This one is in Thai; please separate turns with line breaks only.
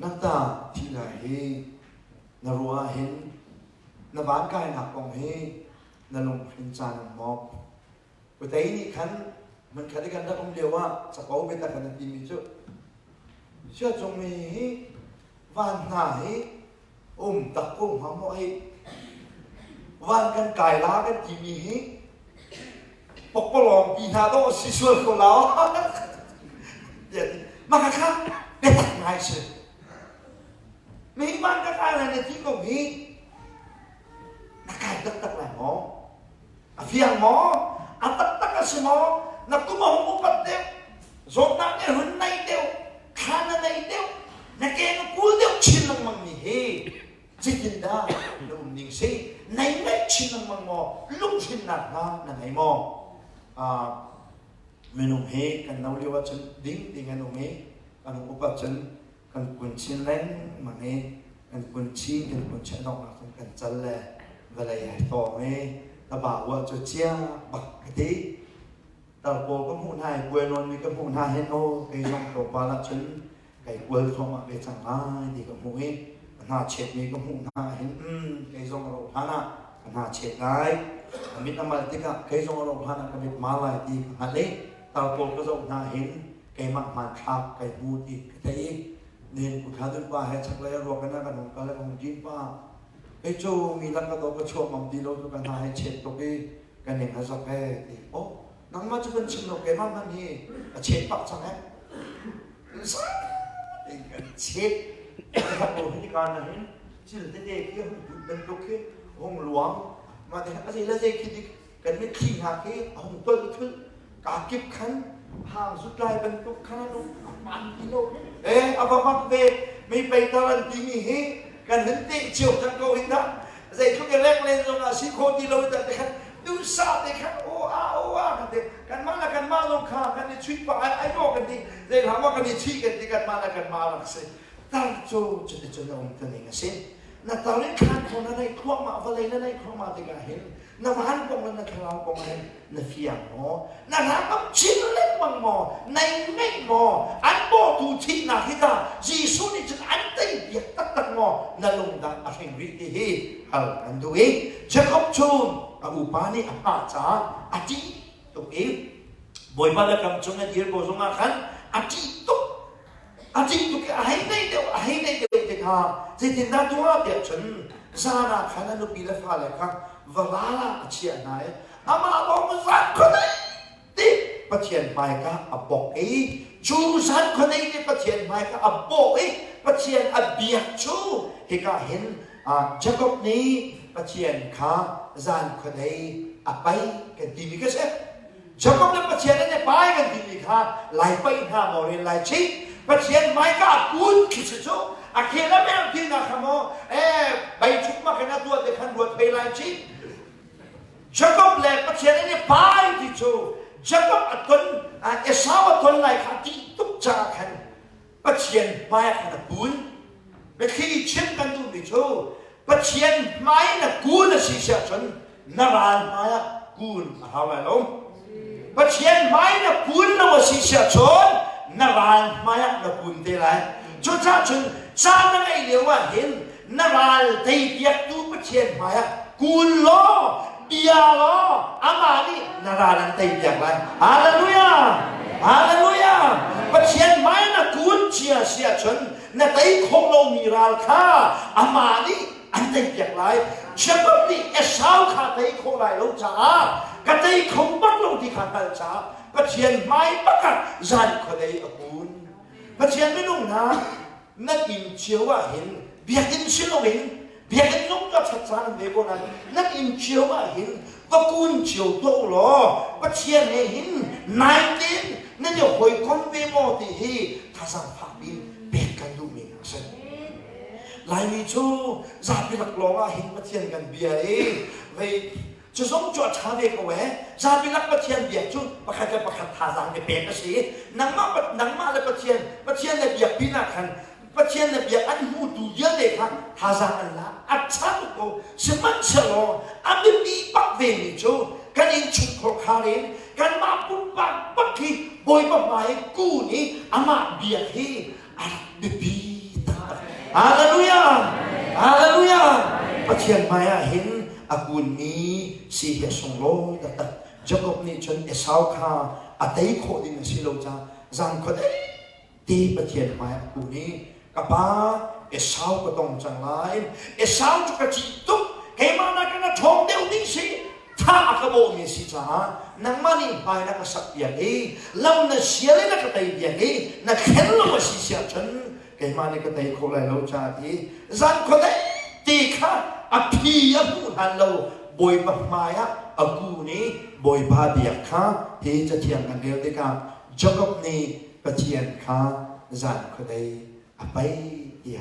นักตาที่ไหนนรัวเห็นนบ้านกายหนักกองเฮนลงพินจานมอบแต่อีนี่ขันมันขัดกันได้องเดียวว่าสกาวเป็นตะกันตีมิจุเชื่อจงมีวันไหนตะกุ่มหามอยวันกันกายล้ากันที่มีปกป้องปีนาโตสิชวนคนเราเดี๋ยวมากค่ะเป็นไงสิมีวันกันกายอะไรในที่ก็มีนักกายตักแหล่งหมอเพียงหมอตักกันสมอนักตุ้มหงปัดเดียวโซนักเนี่ยหุ่นในเดียวขาในเดียวนักเกณฑ์กูเดียวชินลังมังมีจิตินดาลุงนิ่งสิในชินลังมังมอลุงชินนักนะนั่นไงมอเมนูเฮกันนาเรียกว่าฉันดิ้งกันนุ่มเฮกันอุปจันกันกุนชินเล่นมังเฮกันกุนชีกันกุนชนอกนะกันจัลเล่เวลาใหญ่โตเฮตบ่าวว่าจะเชี่ยบักทีตาโปก็มุ่งให้กวนนมีก็มุ่งให้เห็นโอ้ไอ้ช่องตัวปลาละฉันไอ้กวนเข้ามาไปจังไรดีก็มุ่งเห็นหน้าเช็ดมีก็มุ่งให้เห็นไอ้ช่องเราท่านะหน้าเช็ดไรมิตรน้ำมันติกะไอ้ช่องเราท่านะก็มิตรมาลายดีฮันเล่ตาโปก็ส่งหน้าเห็นไอ้มักมันทับไอ้บูดีไอ้เนี่ยกูท้าดึงว่าให้ชักเลยรวมกันนะกันกันแล้วก็มึงยิ้มว่าไอ้โจมีรักกระโดดกระโชกมั่งดีโลทุกันหาให้เช็ดตรงนี้กันเองให้สักแค่โอ้นังมาจะเป็นชิมโลกเกมันมันนี่เช็ดปักจังไงสักเองกันเช็ดนะครับผมพิธีการนั้นชื่อเด็กๆที่เป็นลูกที่ห้องหลวงมาแต่อะไรแล้วเด็กคิดกันไม่ขี้หาที่ห้องต้นทึกกากิบขันห่างสุดลายเป็นลูกขนาดนู้นมันกิโลเอาไปมักเบไม่ไปตอนที่มีเหกันเห็นเตะเฉียวจังโกหินนะใส่ชุดเล็กเล่นตรงอาชีพโคดีเราแต่กันดูซาเด็กครับโอ้อากันเด็กกันมาลงขากันในชีวิตว่าไอ้โยกันดีเด็กถามว่ากันในชีวิตกันดีกันมาหลักเสียตั้งโจจะลงตัวนี้กันเสียนั่นตอนนี้ขันคนนั้นคล้องมาอะไรนั่นคล้องมาที่กันเห็นน้ำมันกองนั้นคลาวกองนั้นนั่นเฟียงหมอนั่นหากับชิ้นเล็กบางหมอในไม่หมออันโบตูที่นาฮิตาจีสุนี่จะอันเตยเบียดตักหมอนั่นลงดังอะไรวิธีฮัลอันดูเองจะขอบชูนอุปานี่อาจารย์อาจีตัวเองบ่อยมาแล้วคำชมนั้นเยอะกว่าสมัยกันอาจีตัวque ahí no hay de que se tendrá tu habia chen zana khana no pila fala ka valala achia nai ama bom zan khone ti pathian mai ka abok chu zan khone ti pathian mai ka abok pathian abiak chu he ka hin jacob ni pathian kha zan khone apai ka ti mi ka se jacob ni pathian ne pai ka ti mi kha lai pai ha mo rin lai chi pathian mai ka kun ki chu akhela me ti na khamo bai chuk ma kana tu de khan ruat pe lai chi jacob le pathian ne pai ti chu jacob aton esau aton lai kha ti tuk cha khan pathian mai kha kun be khi chim kan tu ni chu pathian mai na kun na si sia chon na ran mai kun ha wa lo pathian mai na kun na wa si sia chon na ran mai na kun te lai chu cha chun cha na ngai le wa hin na ran dei biak tu pathian mai kun lo bia lo ama ni na ran dei biak lai hallelujah pathian mai na kun chia sia chun na dei khong lo mi ral kha ama ni an dei biak lai jacob ni esau kha dei khong lai lo cha ka dei khong bak lo ti kha tal cha pathian mai bakat zan kho dei akun pathian me nung na na im chiu wa hin biak in silo hin biak in nung ka chat chan de ko na na im chiu wa hin ba kun chiu to lo pathian he hin 19 na yo hoi kon ve mo ti hi tha sang pha bin be kan du mi sen lai mi chu za pi lak lo wa hin pathian kan bia veจะส่งจวดชาเวกเอาไว้ชาบิลักประเทียนเบียดชุนประคับทาสังเปย์กษีนังมาเลยประเทียนเลยเบียดปีนักขันประเทียนเลยเบียดอันหูดูเยอะเลยครับทาสังอันละอัจฉริยะสมันเชลล์อันนี้มีปักเวนิจูกันเองชุดของเขาเองกันมาปุ๊บปักที่บอยปักไม้กู้นี้อามาเบียดที่อันนี้ปีตา ฮาเลลูยาฮาเลลูยาประเทียนมาเห็นอากุลนี้สีเหตุสงโลดัดจกบนี้จนเอสาวข้าอัตย์โคดินสิโลจ้าจันคนตีประเทียนมาอากุลนี้กับป้าเอสาวก็ต้องจังไรเอสาวจุกจิตุกเฮมานักนักทองเดียวนี้สิถ้าอักโบมีสิจ้านังมันนี่ไปนักสักอย่างนี้เราเนเสียเลยนักแต่อย่างนี้นักเห็นเราสิเสียฉันเฮมานี่ก็แต่คนไรเราจ้าที่จันคนตีข้าอภิยมุฮันโลบอยบักมายะอากูนี้บอยบาเดียข้าที่จะเทียงกันเดียวดีกันจกบนี้ประเทียนข้าจันคนใดอภัยเดีย